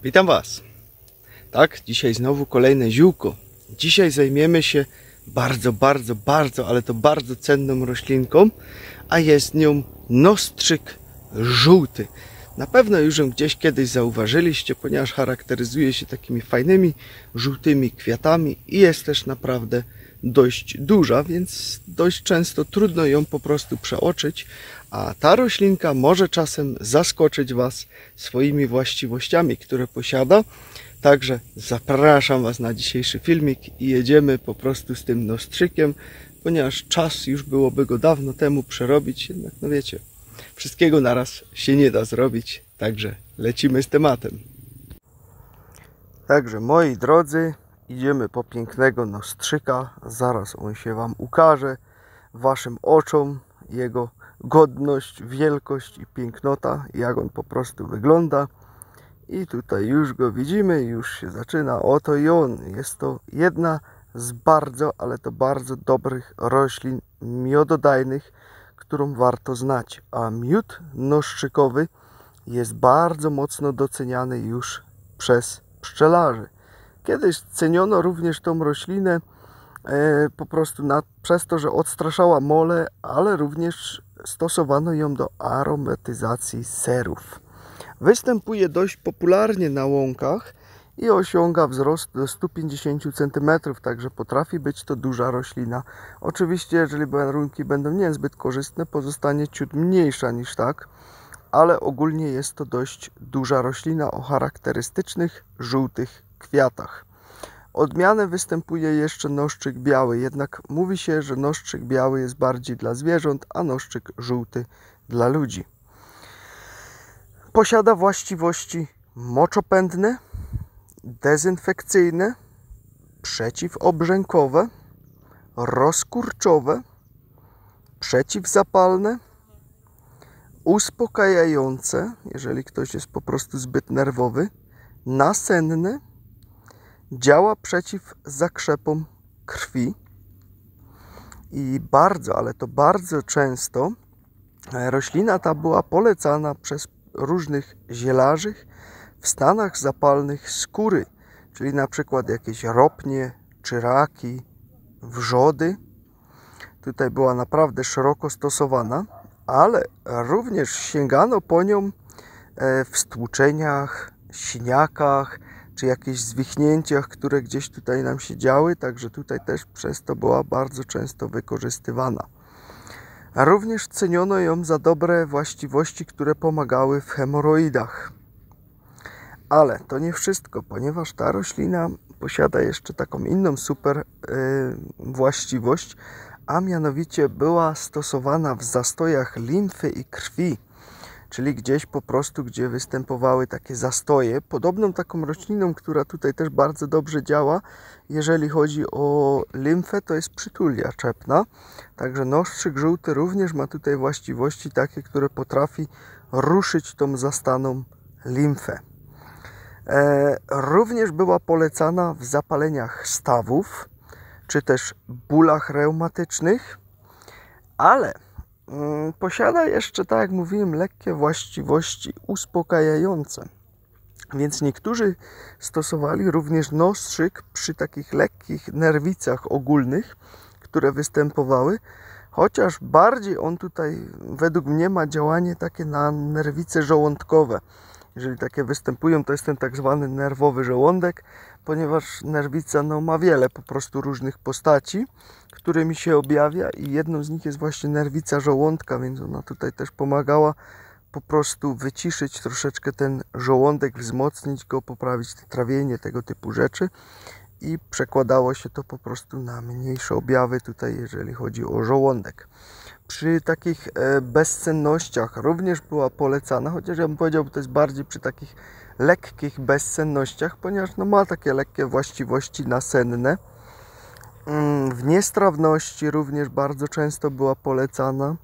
Witam Was. Tak, dzisiaj znowu kolejne ziółko. Dzisiaj zajmiemy się bardzo, ale to bardzo cenną roślinką, a jest nią nostrzyk żółty. Na pewno już ją gdzieś kiedyś zauważyliście, ponieważ charakteryzuje się takimi fajnymi, żółtymi kwiatami i jest też naprawdę dość duża, więc dość często trudno ją po prostu przeoczyć, a ta roślinka może czasem zaskoczyć Was swoimi właściwościami, które posiada. Także zapraszam Was na dzisiejszy filmik i jedziemy po prostu z tym nostrzykiem, ponieważ czas już byłoby go dawno temu przerobić, jednak no wiecie, wszystkiego naraz się nie da zrobić, także lecimy z tematem. Także moi drodzy, idziemy po pięknego nostrzyka, zaraz on się Wam ukaże, Waszym oczom, jego godność, wielkość i pięknota, jak on po prostu wygląda. I tutaj już go widzimy, już się zaczyna, oto i on. Jest to jedna z bardzo, ale to bardzo dobrych roślin miododajnych, którą warto znać. A miód nostrzykowy jest bardzo mocno doceniany już przez pszczelarzy. Kiedyś ceniono również tą roślinę po prostu przez to, że odstraszała mole, ale również stosowano ją do aromatyzacji serów. Występuje dość popularnie na łąkach i osiąga wzrost do 150 cm, także potrafi być to duża roślina. Oczywiście, jeżeli warunki będą niezbyt korzystne, pozostanie ciut mniejsza niż tak, ale ogólnie jest to dość duża roślina o charakterystycznych żółtych kwiatach. Odmianę występuje jeszcze noszczyk biały, jednak mówi się, że noszczyk biały jest bardziej dla zwierząt, a noszczyk żółty dla ludzi. Posiada właściwości moczopędne, dezynfekcyjne, przeciwobrzękowe, rozkurczowe, przeciwzapalne, uspokajające, jeżeli ktoś jest po prostu zbyt nerwowy, nasenne, działa przeciw zakrzepom krwi i bardzo, ale to bardzo często roślina ta była polecana przez różnych zielarzy w stanach zapalnych skóry, czyli na przykład jakieś ropnie, czy raki, wrzody. Tutaj była naprawdę szeroko stosowana, ale również sięgano po nią w stłuczeniach, siniakach, czy jakichś zwichnięciach, które gdzieś tutaj nam się działy, także tutaj też przez to była bardzo często wykorzystywana. A również ceniono ją za dobre właściwości, które pomagały w hemoroidach. Ale to nie wszystko, ponieważ ta roślina posiada jeszcze taką inną super właściwość, a mianowicie była stosowana w zastojach limfy i krwi, czyli gdzieś po prostu, gdzie występowały takie zastoje. Podobną taką rośliną, która tutaj też bardzo dobrze działa, jeżeli chodzi o limfę, to jest przytulia czepna. Także nostrzyk żółty również ma tutaj właściwości takie, które potrafi ruszyć tą zastaną limfę. Również była polecana w zapaleniach stawów, czy też bólach reumatycznych, ale posiada jeszcze, tak jak mówiłem, lekkie właściwości uspokajające. Więc niektórzy stosowali również nostrzyk przy takich lekkich nerwicach ogólnych, które występowały, chociaż bardziej on tutaj według mnie ma działanie takie na nerwice żołądkowe. Jeżeli takie występują, to jest ten tak zwany nerwowy żołądek, ponieważ nerwica ma wiele po prostu różnych postaci, którymi się objawia i jedną z nich jest właśnie nerwica żołądka, więc ona tutaj też pomagała po prostu wyciszyć troszeczkę ten żołądek, wzmocnić go, poprawić trawienie, tego typu rzeczy i przekładało się to po prostu na mniejsze objawy tutaj, jeżeli chodzi o żołądek. Przy takich bezsennościach również była polecana, chociaż ja bym powiedział, że to jest bardziej przy takich lekkich bezsennościach, ponieważ ma takie lekkie właściwości nasenne. W niestrawności również bardzo często była polecana.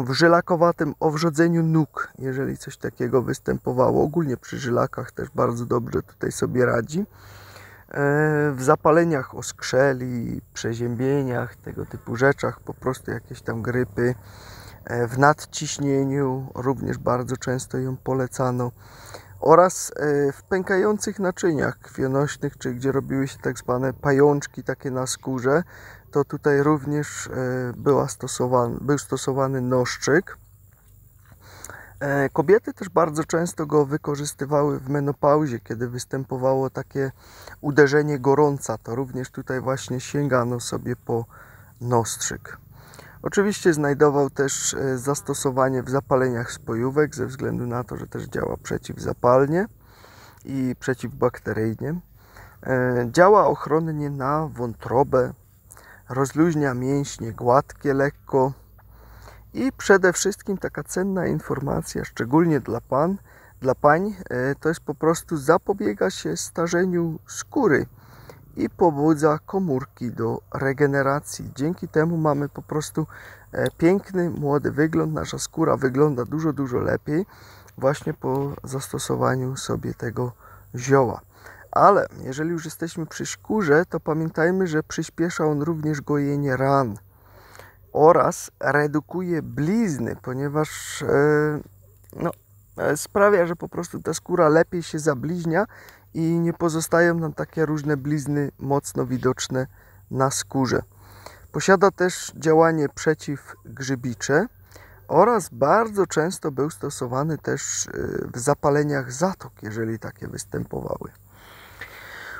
W żylakowatym owrzodzeniu nóg, jeżeli coś takiego występowało, ogólnie przy żylakach też bardzo dobrze tutaj sobie radzi. W zapaleniach oskrzeli, przeziębieniach, tego typu rzeczach, po prostu jakieś tam grypy, w nadciśnieniu również bardzo często ją polecano. oraz w pękających naczyniach krwionośnych, czy gdzie robiły się tak zwane pajączki takie na skórze, to tutaj również był stosowany noszczyk. Kobiety też bardzo często go wykorzystywały w menopauzie, kiedy występowało takie uderzenie gorąca, to również tutaj właśnie sięgano sobie po nostrzyk. Oczywiście znajdował też zastosowanie w zapaleniach spojówek, ze względu na to, że też działa przeciwzapalnie i przeciwbakteryjnie. Działa ochronnie na wątrobę, rozluźnia mięśnie gładkie lekko i przede wszystkim taka cenna informacja, szczególnie dla pań, to jest po prostu zapobiega się starzeniu skóry i pobudza komórki do regeneracji. Dzięki temu mamy po prostu piękny, młody wygląd. Nasza skóra wygląda dużo lepiej właśnie po zastosowaniu sobie tego zioła. Ale jeżeli już jesteśmy przy skórze, to pamiętajmy, że przyspiesza on również gojenie ran oraz redukuje blizny, ponieważ sprawia, że po prostu ta skóra lepiej się zabliźnia i nie pozostają nam takie różne blizny mocno widoczne na skórze. Posiada też działanie przeciwgrzybicze oraz bardzo często był stosowany też w zapaleniach zatok, jeżeli takie występowały.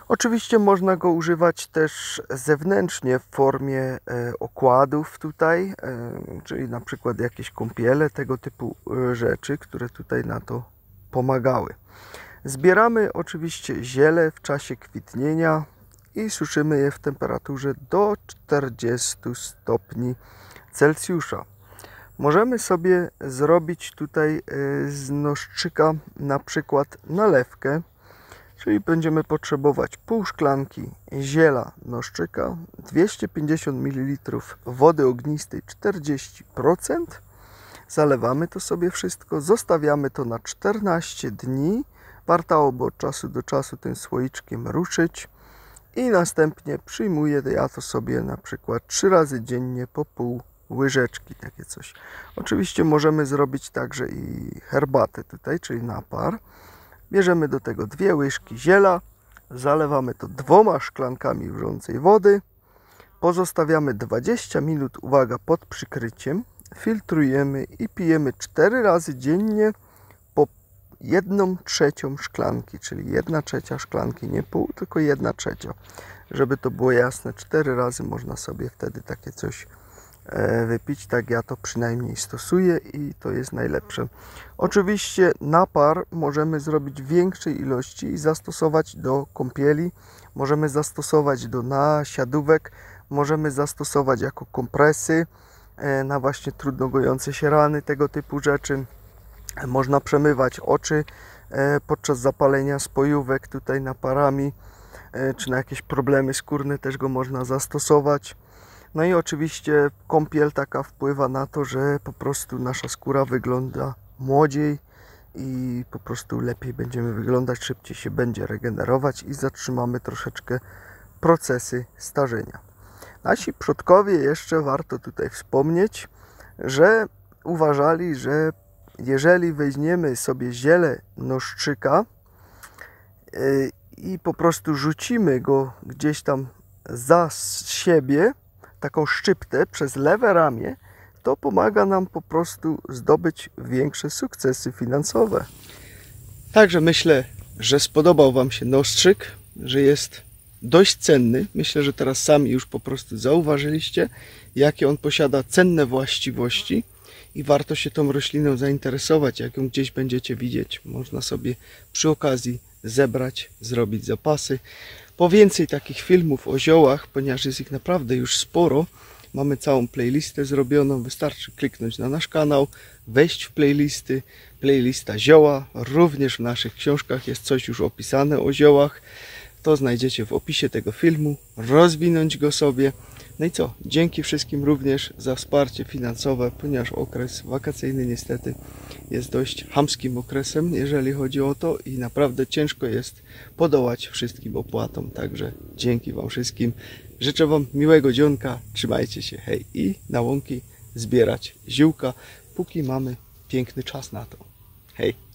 Oczywiście można go używać też zewnętrznie w formie okładów tutaj, czyli na przykład jakieś kąpiele, tego typu rzeczy, które tutaj na to pomagały. Zbieramy oczywiście ziele w czasie kwitnienia i suszymy je w temperaturze do 40 stopni Celsjusza. Możemy sobie zrobić tutaj z noszczyka na przykład nalewkę, czyli będziemy potrzebować pół szklanki ziela noszczyka, 250 ml wody ognistej 40%. Zalewamy to sobie wszystko, zostawiamy to na 14 dni. Warto by od czasu do czasu tym słoiczkiem ruszyć i następnie przyjmuję ja to sobie na przykład 3 razy dziennie po pół łyżeczki, takie coś. Oczywiście możemy zrobić także i herbatę tutaj, czyli napar. Bierzemy do tego 2 łyżki ziela, zalewamy to 2 szklankami wrzącej wody, pozostawiamy 20 minut, uwaga, pod przykryciem, filtrujemy i pijemy 4 razy dziennie po 1/3 szklanki, czyli 1/3 szklanki, nie pół, tylko 1/3. Żeby to było jasne, 4 razy można sobie wtedy takie coś wypić, tak ja to przynajmniej stosuję i to jest najlepsze. Oczywiście napar możemy zrobić w większej ilości i zastosować do kąpieli, możemy zastosować do nasiadówek, możemy zastosować jako kompresy na właśnie trudno gojące się rany, tego typu rzeczy. Można przemywać oczy podczas zapalenia spojówek tutaj naparami, czy na jakieś problemy skórne też go można zastosować. No i oczywiście kąpiel taka wpływa na to, że po prostu nasza skóra wygląda młodziej i po prostu lepiej będziemy wyglądać, szybciej się będzie regenerować i zatrzymamy troszeczkę procesy starzenia. Nasi przodkowie, jeszcze warto tutaj wspomnieć, że uważali, że jeżeli weźmiemy sobie ziele noszczyka i po prostu rzucimy go gdzieś tam za siebie, taką szczyptę przez lewe ramię, to pomaga nam po prostu zdobyć większe sukcesy finansowe. Także myślę, że spodobał Wam się nostrzyk, że jest dość cenny. Myślę, że teraz sami już po prostu zauważyliście, jakie on posiada cenne właściwości i warto się tą rośliną zainteresować. Jak ją gdzieś będziecie widzieć, można sobie przy okazji zebrać, zrobić zapasy. Po więcej takich filmów o ziołach, ponieważ jest ich naprawdę już sporo, mamy całą playlistę zrobioną, wystarczy kliknąć na nasz kanał, wejść w playlisty, playlista zioła, również w naszych książkach jest coś już opisane o ziołach, to znajdziecie w opisie tego filmu, rozwinąć go sobie. No i co, dzięki wszystkim również za wsparcie finansowe, ponieważ okres wakacyjny niestety jest dość chamskim okresem, jeżeli chodzi o to i naprawdę ciężko jest podołać wszystkim opłatom, także dzięki Wam wszystkim. Życzę Wam miłego dzionka, trzymajcie się, hej, i na łąki zbierać ziółka, póki mamy piękny czas na to. Hej!